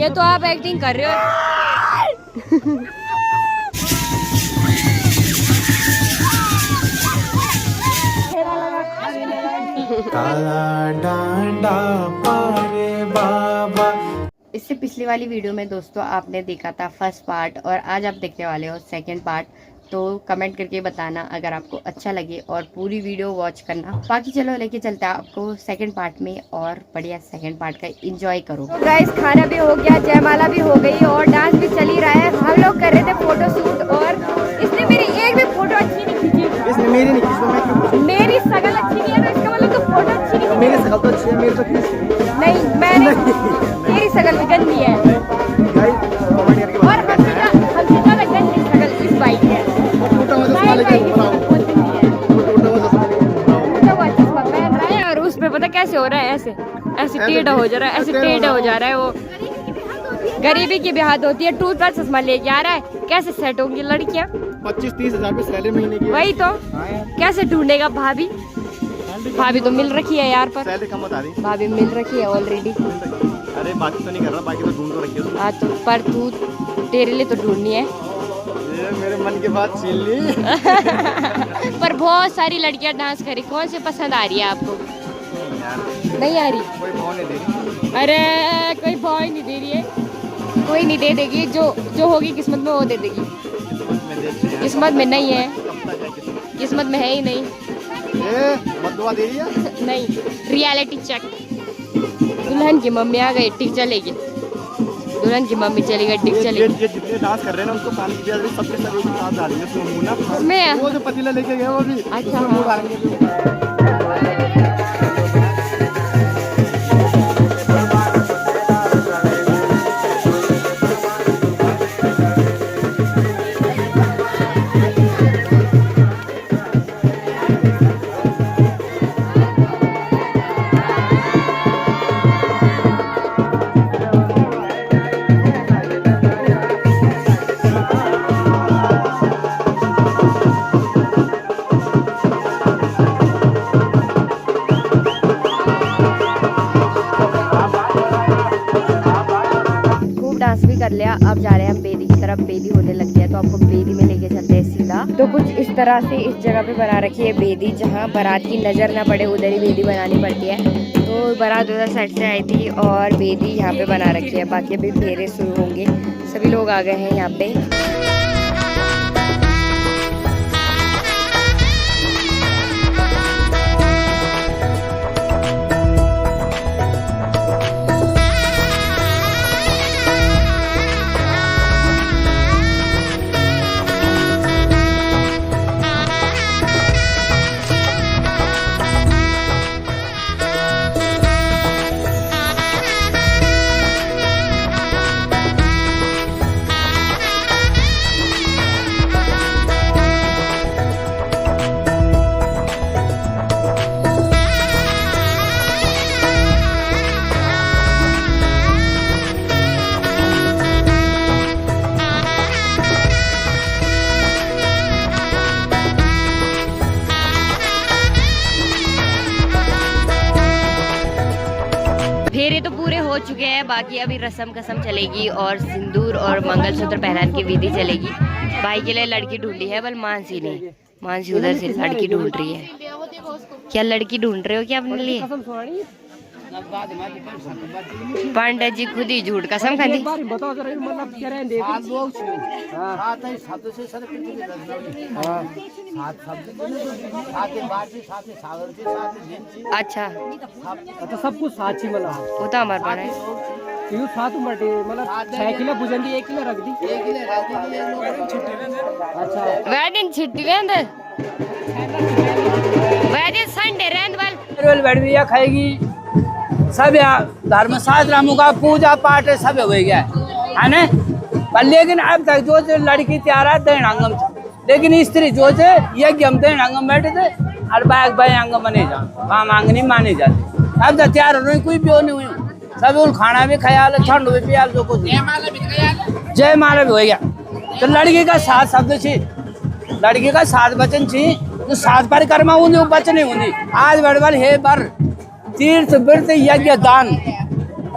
ये तो आप एक्टिंग कर रहे हो। इससे पिछली वाली वीडियो में दोस्तों आपने देखा था फर्स्ट पार्ट और आज आप देखने वाले हो सेकंड पार्ट। तो कमेंट करके बताना अगर आपको अच्छा लगे और पूरी वीडियो वॉच करना। बाकी चलो लेके चलते हैं आपको सेकंड पार्ट में और बढ़िया सेकंड पार्ट का एंजॉय करो। तो गाइस खाना भी हो गया, जयमाला भी हो गई और डांस भी चल ही रहा है। हम लोग कर रहे थे फोटो शूट और इसने मेरी एक भी फोटो अच्छी नहीं खींची। इसने मेरी नहीं खींची, मेरी शकल अच्छी नहीं है तो इसका मतलब तो फोटो अच्छी नहीं। मेरी शकल तो अच्छी है, मेरी तो खींची नहीं, मैंने मेरी शकल भी गंदी है और हमसे ज्यादा गंदी शकल इस बाइक है। और उस पे पता कैसे हो रहा है, ऐसे ऐसे टेढ़ा हो जा रहा है, ऐसे टेढ़ा हो जा रहा है। वो गरीबी की भी हाथ होती है। टूथब्रश चश्मा लेके आ रहा है, कैसे सेट होंगी लड़कियां? 25-30 हजार रुपए सैलरी महीने की। वही तो कैसे ढूंढेगा भाभी? भाभी तो मिल रखी है यार, पर सैलरी कम बता रही। भाभी मिल रखी है ऑलरेडी। अरे बाकी तो नहीं कर रहा, बाकी तो ढूंढ तो रखी है। हाँ तो पर तू तेरे लिए तो ढूंढनी है। ये मेरे मन की बात छीन ली। पर बहुत सारी लड़कियां डांस करी, कौन से पसंद आ रही है आपको? नहीं आ रही? कोई भाव नहीं दे रही। अरे कोई भाव ही नहीं दे रही है। कोई नहीं दे देगी, जो होगी किस्मत में वो दे देगी। किस्मत में नहीं है, किस्मत में है ही नहीं। बददुआ दे रही है? नहीं, रियलिटी चेक। दुल्हन की मम्मी आ गई, टिक चलेगी। दुल्हन की मम्मी चली गई, टिक चलेगी। ये जितने डांस कर रहे हैं ना उनको पानी की प्यास भी सबके सब एक साथ डालेंगे उसमें उसमें वो जो पतीला लेके गए वो भी अच्छा मुंह डालेंगे। डांस भी कर लिया। अब जा रहे हैं हम बेदी की तरफ। बेदी होने लग गया तो आपको बेदी में लेके चलते हैं सीधा। तो कुछ इस तरह से इस जगह पे बना रखी है बेदी, जहाँ बारात की नजर ना पड़े उधर ही बेदी बनानी पड़ती है। तो बारात उधर साइड से आई थी और बेदी यहाँ पे बना रखी है। बाकी अभी फेरे शुरू होंगे, सभी लोग आ गए हैं यहाँ पे। फेरे तो पूरे हो चुके हैं, बाकी अभी रस्म कसम चलेगी और सिंदूर और मंगलसूत्र पहनाने की विधि चलेगी। भाई के लिए लड़की ढूंढी है, बल मानसी ने। मानसी उधर से लड़की ढूंढ रही है। क्या लड़की ढूंढ रहे हो क्या अपने लिए? पंडित जी खुद ही झूठ कसम खाती। अच्छा आता सब कुछ साथ ही मला होता हमारे पास है। क्यों साथ बटे मतलब 6 किलो भुजंदी 1 किलो रख दी। अच्छा वेडिंग छिट्टी रेंद वेडिंग संडे रेंद रोल बैठिया खाएगी सब धर्म शास्त्र मुका पूजा पाठ सब हो गया है ना। पर लेकिन अब तक जो लड़की तैयार है देनांगम, लेकिन स्त्री जो थे यज्ञ हम देनांगम बैठे थे और बाग बाई अंगम बने जा मांग नहीं माने जाते। अब तक तैयार हो रही कोई भी नहीं हुई, सब उन खाना भी ख्याल ठंड भी पियाल जो कुछ जय माला भी हो गया। तो लड़की का साथ शब्द छी, लड़की का साथ वचन छी, तो साथ परिक्रमा वचन ही आज बड़बल हे बर तीर्थ व्रत यज्ञ दान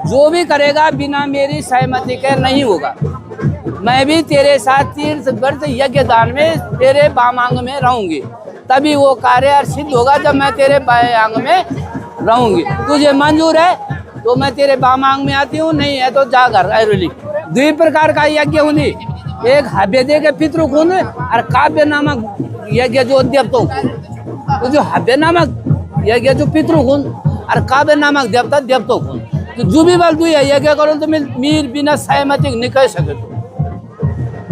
जो भी करेगा बिना मेरी सहमति के नहीं होगा। मैं भी तेरे साथ तीर्थ व्रत यज्ञ दान में तेरे वाम अंग में रहूंगी, तभी वो कार्य सिद्ध होगा जब मैं तेरे बाएं अंग में रहूंगी। तुझे मंजूर है तो मैं तेरे वाम अंग में आती हूँ, नहीं है तो जा घर ऐरोली। दो प्रकार का यज्ञ होनी, एक हव्य दे के पितृकुंड और काव्य नामक यज्ञ जो देवताओं, तो जो हव्य नामक यज्ञ जो पितृकुंड और काव्य नामक देवता देवताओं को, तो जो भी बल दुई यज्ञ करो तो मीर बिना सहमति नहीं कह सके।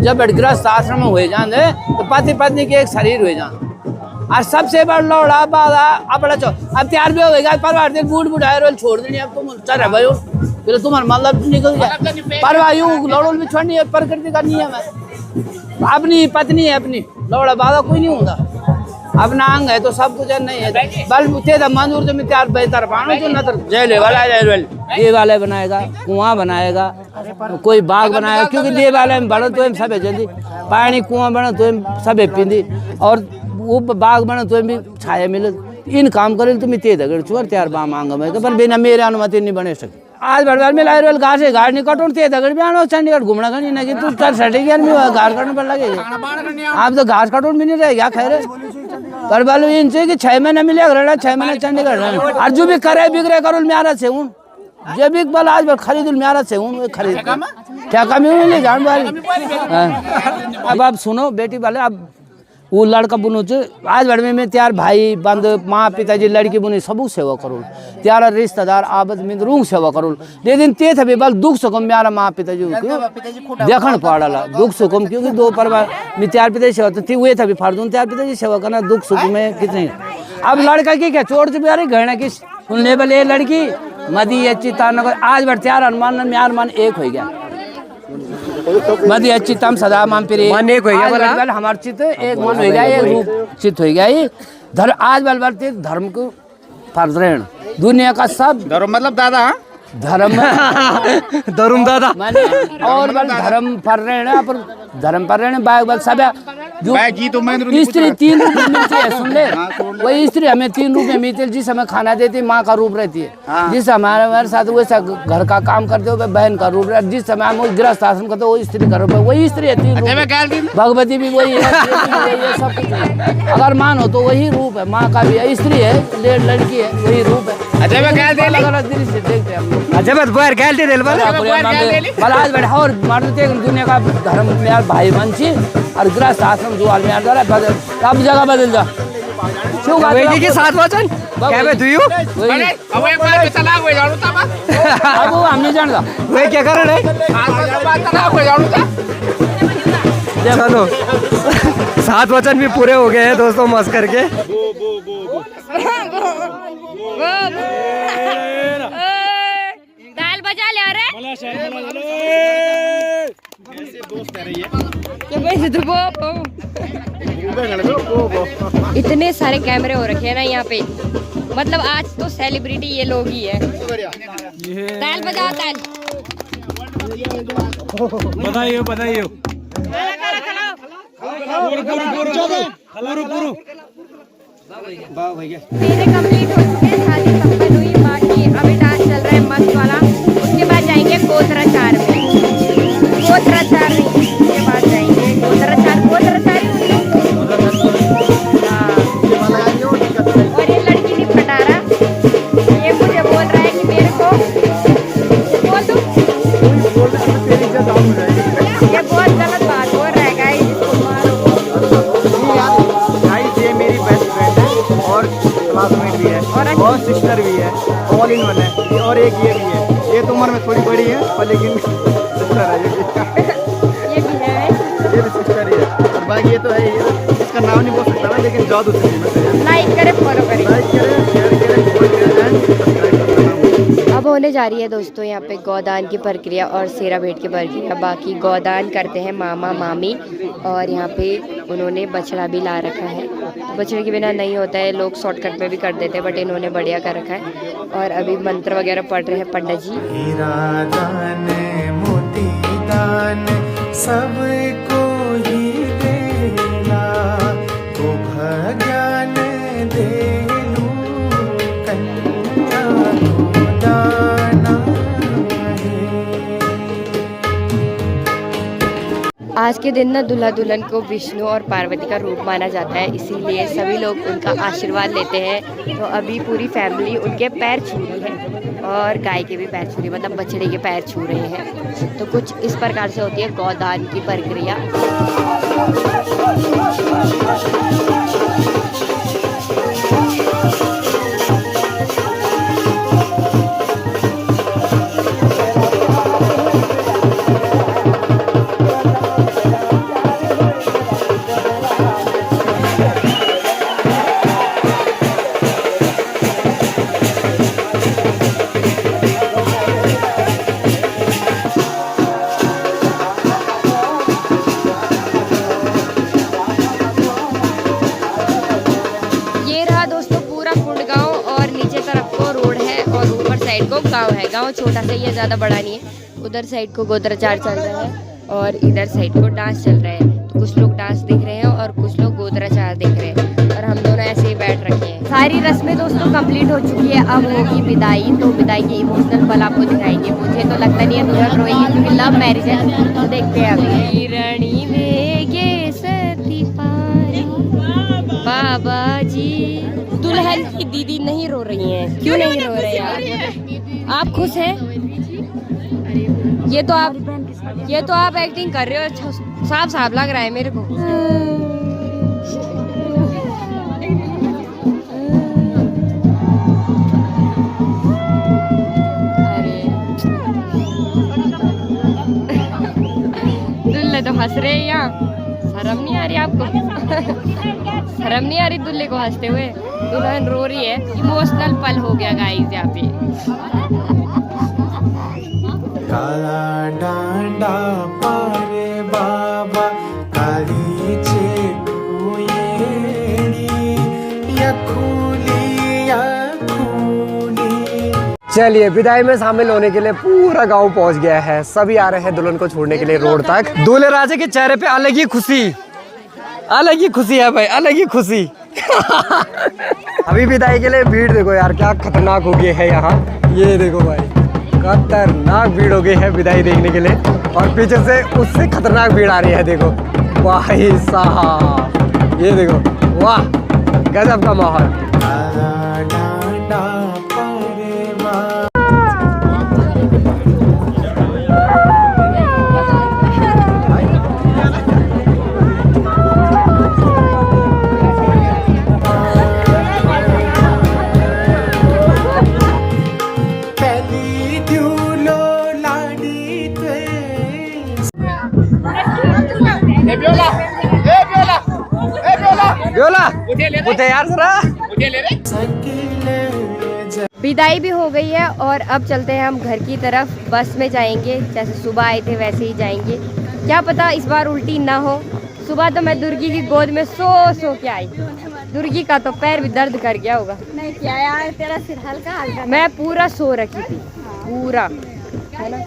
जब गृहस्थ आश्रम में हुए जाए तो पति पत्नी के एक शरीर हुए जाए और सबसे बड़ा लौड़ा बाधा अपना चो अब तैयार भी होगा परिवार दिन बूढ़ बुढ़ाए रोल छोड़ देनी। अब तुम चल रहे भाई फिर तुम्हारा मतलब निकल गया परवाह यूं लौड़ों भी छोड़नी है, प्रकृति का नियम है। अपनी पत्नी है अपनी लौड़ा बाधा कोई नहीं होगा, अपना अंग है तो सब कुछ नहीं है। बल तेरा मंजूर तो मैं तैयार बेहतर पानो जो न तो जेल वाला ये वाले बनाएगा, कुआं बनाएगा, कोई बाग बनाएगा, क्योंकि ये वाले में बड़ो तो सब जल्दी पानी कुआं बनो तो सब पींदी और वो बाग बनो तो भी छाया मिले। इन काम करे तो मैं तेज अगर चुर तैयार बाम आंग में पर बिना मेरे अनुमति नहीं बने सके। आज बड़बार में लाए रोल घास है घाट नहीं कटोन तेज अगर भी आना चंडीगढ़ घूमना का नहीं तू चल सर्टिफिकेट में घास काटने पर लगेगा। आप तो घास कटोन भी नहीं रहेगा खैर पर बालू इनसे कि 6 महीने मिलेगा 6 महीने चंडीगढ़ और जो भी करे बिगड़े करो म्यारा से हूँ जब एक बार आज बार खरीद म्यारा से हूँ खरीद क्या कमी नहीं जान बारी। अब आप सुनो बेटी वाले अब वो लड़का बुनो आज बड़े में त्यार भाई बंद माँ पिताजी लड़की बुनी सबू सेवा करो त्यार रिश्तेदार आबद में रूंग सेवा करो। लेकिन ते थे बल दुख सुखम म्यारा माँ पिताजी देखन पड़ा दुख सुखम क्योंकि दो परिवार में त्यार पिताजी सेवा तो थी हुए था फार्दून त्यार पिताजी सेवा करना दुख सुख में कितनी। अब लड़का की क्या चोट चुप यार गहना की सुनने वाले लड़की मदी अच्छी तानगर आज बढ़ त्यार अनुमान म्यार मान एक हो गया मदी अच्छी तम सदा माम फिर एक हो गया हमार चित्त एक मन हो गया एक रूप चित्त हो गया। ये धर्म आज बल बलते धर्म को फर्जण दुनिया का सब धर्म मतलब दादा धर्म धर्म दादा माने और बल धर्म फर्जण पर धर्म फर्जण बाय बल सब जो स्त्री 3 रूप में मिलती है सुन ले वही स्त्री हमें 3 रूप में मिलती है। जिस हमें खाना देती है माँ का रूप रहती है, जिस हमारे साथ वैसा घर का काम करते हो बहन का रूप रहता है, जिस समय हम गृहस्थ आश्रम करते हो वो स्त्री का रूप है, वही स्त्री है 3 रूप। भगवती भी वही है सब कुछ है। अगर मान हो तो वही रूप है, माँ का भी है स्त्री है लड़की है वही रूप है। अलग अलग दृश्य देखते हैं आज बैठा और मारते दुनिया का धर्म में भाई बंशी और गृहस्थ आश्रम जो आदमी अब जगह बदल जा के साथ वचन क्या बे दुयू अब एक बार चला हुए जानो तब अब वो हम नहीं जानता वे क्या कर रहे चला हुए जानो तब चलो 7 वचन भी पूरे हो गए हैं दोस्तों मस्त करके। ताल बजा ले अरे इतने सारे कैमरे हो रखे हैं ना यहाँ पे, मतलब आज तो सेलिब्रिटी ये लोग ही है। ताल बजाओ ताल बताइए बताइए मेरे कंप्लीट हो चुके हैं, शादी संपन्न हुई, बाकी अभी डांस चल रहा है मस्त वाला। उसके बाद जाएंगे कोतराचार में, कोतराचार नहीं उसके बाद जाएंगे कोतराचार हाँ। और ये लड़की नहीं फटा रहा, ये मुझे बोल रहा है कि मेरे को बोल दूं, ये बहुत गलत बात हो रहा है गाइस। ये मेरी बेस्ट फ्रेंड है और क्लासमेट भी है और सिस्टर भी है, ऑल इन वन है। और एक ये भी है, ये तो उम्र में थोड़ी बड़ी है पर लेकिन सिस्टर है ये भी है, ये भी सिस्टर ही है। और बाकी ये तो है, ये इसका नाम नहीं बोल सकता मैं, लेकिन जादू से लाइक करे फॉलो करे शेयर करें कमेंट करें एंड सब्सक्राइब करना। अब होने जा रही है दोस्तों यहाँ पे गौदान की प्रक्रिया और सेरा भेंट की प्रक्रिया। बाकी गौदान करते हैं मामा मामी और यहाँ पे उन्होंने बछड़ा भी ला रखा है। तो बछड़े के बिना नहीं होता है, लोग शॉर्टकट में भी कर देते हैं बट इन्होंने बढ़िया कर रखा है। और अभी मंत्र वगैरह पढ़ रहे हैं पंडित जी। हीरा दान मोती दान सबको ही देना को भगवान देनु कन्या को दाना आज के दिन ना दूल्हा दुल्हन को विष्णु और पार्वती का रूप माना जाता है, इसीलिए सभी लोग उनका आशीर्वाद लेते हैं। तो अभी पूरी फैमिली उनके पैर छू रही है और गाय के भी पैर छू रही है, मतलब बछड़े के पैर छू रहे हैं। तो कुछ इस प्रकार से होती है गौदान की प्रक्रिया। गांव है, गांव छोटा सा, ये ज़्यादा बड़ा नहीं है। उधर साइड को गोदराचार चल रहा है और इधर साइड को डांस चल रहा है। तो कुछ लोग डांस देख रहे हैं और कुछ लोग गोदराचार देख रहे हैं और हम दोनों ऐसे ही बैठ रखे हैं। सारी रस्में दोस्तों कंप्लीट हो चुकी है, अब होगी विदाई। तो विदाई के इमोशनल पल आपको दिखाएंगे। मुझे तो लगता नहीं है दुल्हन रोएगी क्योंकि लव मैरिज है। तो देखते हैं अभी। रानी वेगे सती पारी बाबा जी। दुल्हन की दीदी नहीं रो रही हैं, क्यों नहीं रो रहे यार? आप खुश हैं? ये तो आप एक्टिंग कर रहे हो, साफ साफ लग रहा है मेरे को। अरे दुल्हे तो हंस रहे हैं यहाँ, शर्म नहीं आ रही आपको? शर्म नहीं आ रही दुल्हे को हंसते हुए? दुल्हन रो रही है। इमोशनल पल हो गया गाइस यहाँ पे। काला डांडा पारे बाबा काली चेटू येड़ी यखूली यखूली। चलिए विदाई में शामिल होने के लिए पूरा गांव पहुंच गया है। सभी आ रहे हैं दुल्हन को छोड़ने के लिए रोड तक। दूल्हे राजा के चेहरे पे अलग ही खुशी है भाई, अलग ही खुशी। अभी विदाई के लिए भीड़ देखो यार, क्या खतरनाक हो गई है यहाँ। ये देखो भाई, खतरनाक भीड़ हो गई है विदाई देखने के लिए। और पीछे से उससे खतरनाक भीड़ आ रही है, देखो भाई साहब। ये देखो, वाह गजब का माहौल। उठे यार जरा। विदाई भी हो गई है और अब चलते हैं हम घर की तरफ। बस में जाएंगे, जैसे सुबह आए थे वैसे ही जाएंगे। क्या पता इस बार उल्टी ना हो। सुबह तो मैं दुर्गी की गोद में सो के आई। दुर्गी का तो पैर भी दर्द कर गया होगा। नहीं क्या यार, तेरा सिर हल्का मैं पूरा सो रखी थी, पूरा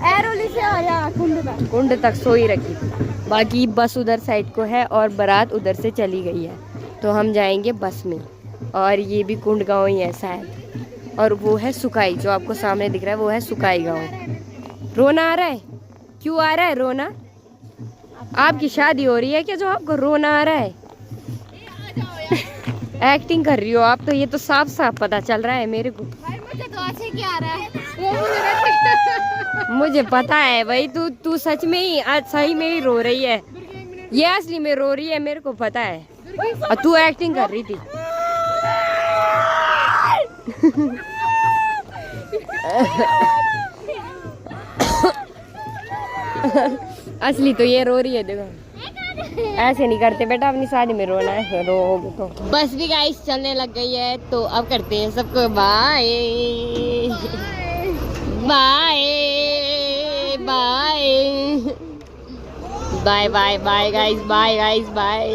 एरोली से आया कुंड तक सो ही रखी थी। बाकी बस उधर साइड को है और बारात उधर से चली गई है। तो हम जाएंगे बस में। और ये भी कुंड गांव ही है शायद। और वो है सुकाई, जो आपको सामने दिख रहा है वो है सुकाई गांव। रोना आ रहा है? क्यों आ रहा है रोना? आपकी शादी हो रही है क्या जो आपको रोना आ रहा है? एक्टिंग कर रही हो आप तो, ये तो साफ साफ पता चल रहा है मेरे को। मुझे तो अच्छे क्या आ रहा है। मुझे पता है भाई, तू सच में ही आज सही में ही रो रही है। ये असली में रो रही है, मेरे को पता है। और तू एक्टिंग कर रही थी। असली तो ये रो रही है, देखो। ऐसे नहीं करते बेटा, अपनी शादी में रोना है, रोओगे तो। बस भी गाइस चलने लग गई है, तो अब करते हैं सबको bye bye bye bye bye bye guys, bye guys, bye.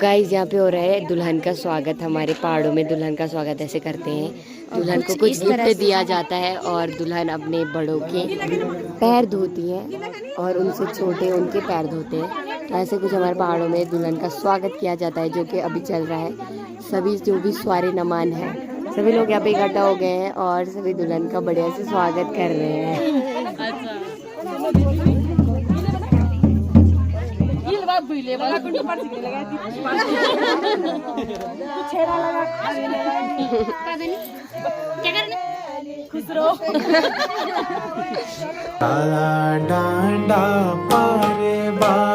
Guys यहाँ पे हो रहा है दुल्हन का स्वागत। हमारे पहाड़ों में दुल्हन का स्वागत ऐसे करते हैं, दुल्हन को कुछ गिफ्ट दिया जाता है और दुल्हन अपने बड़ों के पैर धोती है और उनसे छोटे उनके पैर धोते हैं। तो ऐसे कुछ हमारे पहाड़ों में दुल्हन का स्वागत किया जाता है, जो कि अभी चल रहा है। सभी जो भी स्वारे नमान है, सभी लोग यहाँ पे इकट्ठा हो गए हैं और सभी दुल्हन का बढ़िया से स्वागत कर रहे हैं। काला डांडा पारे बाबा